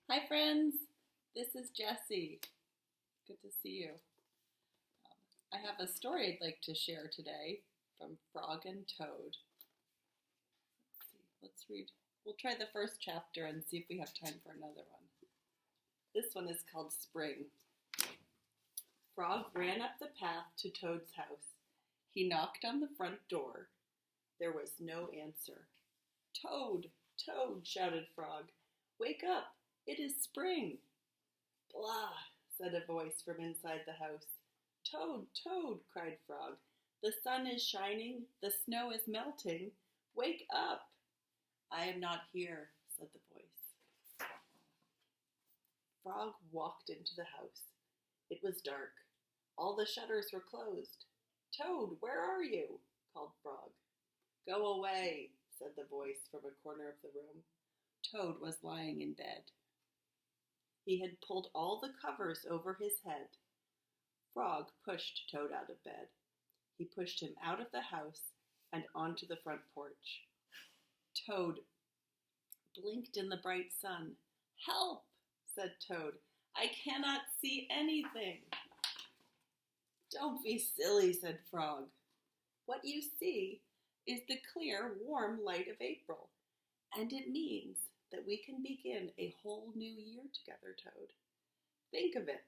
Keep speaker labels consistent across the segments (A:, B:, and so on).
A: Hi friends, this is Jessie. Good to see you. I have a story I'd like to share today from Frog and Toad. Let's read. We'll try the first chapter and see if we have time for another one. This one is called Spring. Frog ran up the path to Toad's house. He knocked on the front door. There was no answer. Toad, Toad, shouted Frog. Wake up! It is spring. Blah, said a voice from inside the house. Toad, Toad, cried Frog. The sun is shining, the snow is melting. Wake up! I am not here, said the voice. Frog walked into the house. It was dark. All the shutters were closed. Toad, where are you? Called Frog. Go away, said the voice from a corner of the room. Toad was lying in bed. He had pulled all the covers over his head. Frog pushed Toad out of bed. He pushed him out of the house and onto the front porch. Toad blinked in the bright sun. Help, said Toad. I cannot see anything. Don't be silly, said Frog. What you see is the clear, warm light of April, and it means that we can begin a whole new year together, Toad. Think of it,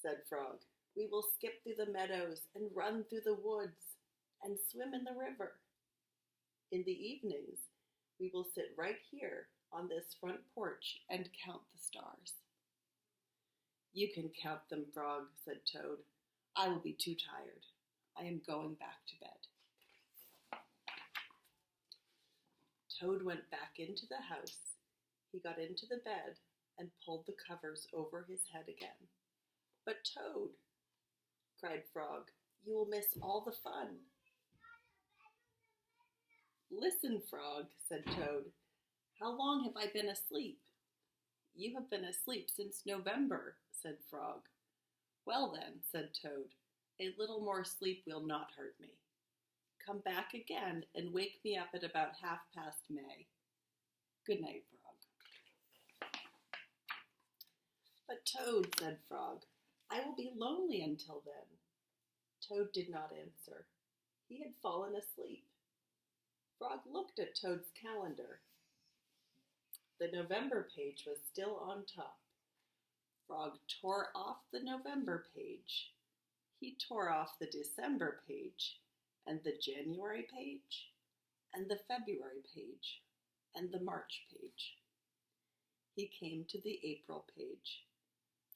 A: said Frog. We will skip through the meadows and run through the woods and swim in the river. In the evenings, we will sit right here on this front porch and count the stars. You can count them, Frog, said Toad. I will be too tired. I am going back to bed. Toad went back into the house. He got into the bed and pulled the covers over his head again. But Toad, cried Frog, you will miss all the fun. Listen, Frog, said Toad. How long have I been asleep? You have been asleep since November, said Frog. Well then, said Toad, a little more sleep will not hurt me. Come back again and wake me up at about 1/2 May. Good night, Frog. But Toad, said Frog, I will be lonely until then. Toad did not answer. He had fallen asleep. Frog looked at Toad's calendar. The November page was still on top. Frog tore off the November page. He tore off the December page, and the January page, and the February page, and the March page. He came to the April page.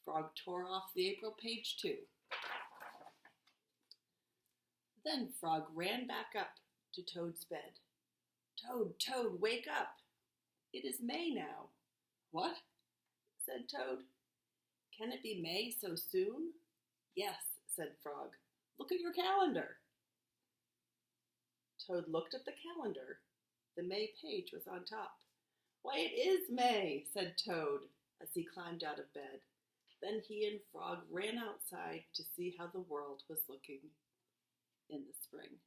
A: Frog tore off the April page too. Then Frog ran back up to Toad's bed. Toad, Toad, wake up! It is May now. What? Said Toad. Can it be May so soon? Yes, said Frog. Look at your calendar. Toad looked at the calendar. The May page was on top. Why, it is May, said Toad as he climbed out of bed. Then he and Frog ran outside to see how the world was looking in the spring.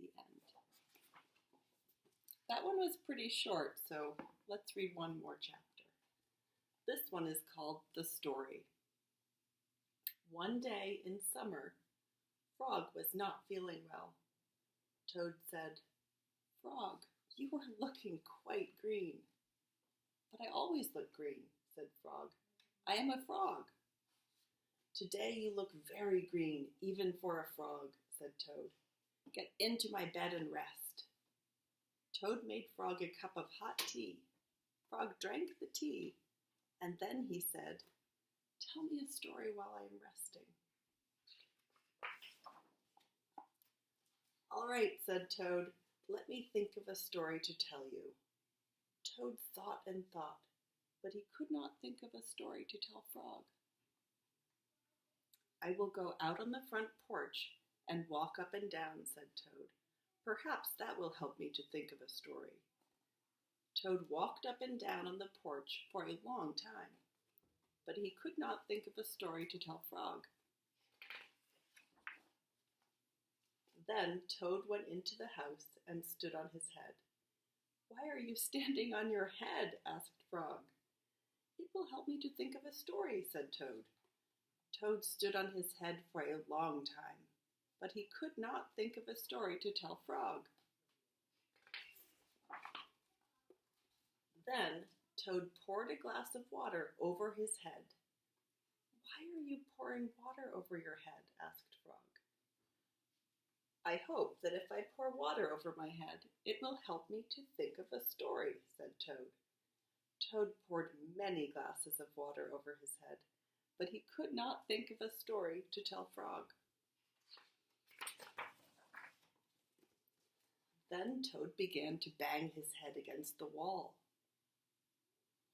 A: The end. That one was pretty short, so let's read one more chapter. This one is called The Story. One day in summer, Frog was not feeling well. Toad said, Frog, you are looking quite green. But I always look green, said Frog. I am a frog. Today you look very green, even for a frog, said Toad. Get into my bed and rest. Toad made Frog a cup of hot tea. Frog drank the tea, and then he said, Tell me a story while I am resting. All right, said Toad. Let me think of a story to tell you. Toad thought and thought, but he could not think of a story to tell Frog. I will go out on the front porch and walk up and down, said Toad. Perhaps that will help me to think of a story. Toad walked up and down on the porch for a long time, but he could not think of a story to tell Frog. Then Toad went into the house and stood on his head. Why "Why are you standing on your head?" asked Frog. "It will help me to think of a story," said Toad. Toad stood on his head for a long time, but he could not think of a story to tell Frog. Then Toad poured a glass of water over his head. "Why are you pouring water over your head?" asked Frog. "I hope that if I pour water over my head, it will help me to think of a story," said Toad. Toad poured many glasses of water over his head, but he could not think of a story to tell Frog. Then Toad began to bang his head against the wall.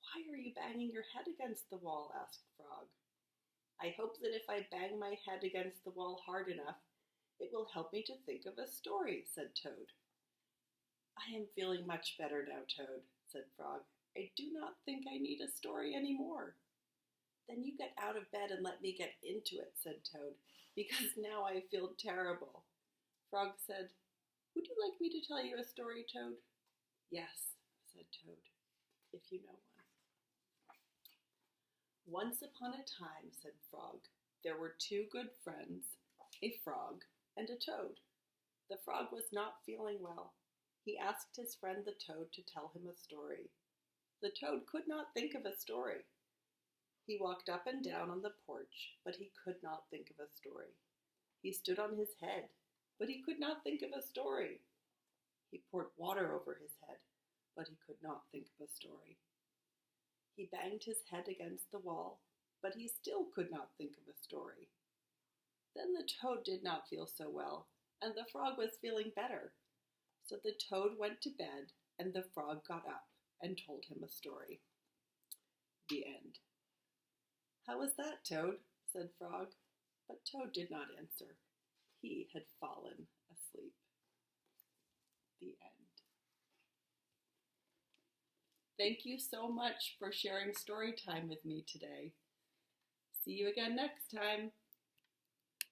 A: "Why are you banging your head against the wall?" asked Frog. "I hope that if I bang my head against the wall hard enough, it will help me to think of a story," said Toad. "I am feeling much better now, Toad," said Frog. "I do not think I need a story anymore." "Then you get out of bed and let me get into it," said Toad, "because now I feel terrible." Frog said, "Would you like me to tell you a story, Toad?" "Yes," said Toad, "if you know one." "Once upon a time," said Frog, "there were two good friends, a frog and a toad. The frog was not feeling well. He asked his friend the toad to tell him a story. The toad could not think of a story. He walked up and down on the porch, but he could not think of a story. He stood on his head, but he could not think of a story. He poured water over his head, but he could not think of a story. He banged his head against the wall, but he still could not think of a story. Then the toad did not feel so well, and the frog was feeling better. So the toad went to bed, and the frog got up and told him a story." The end. "How was that, Toad?" said Frog, but Toad did not answer. He had fallen asleep. The end. Thank you so much for sharing story time with me today. See you again next time.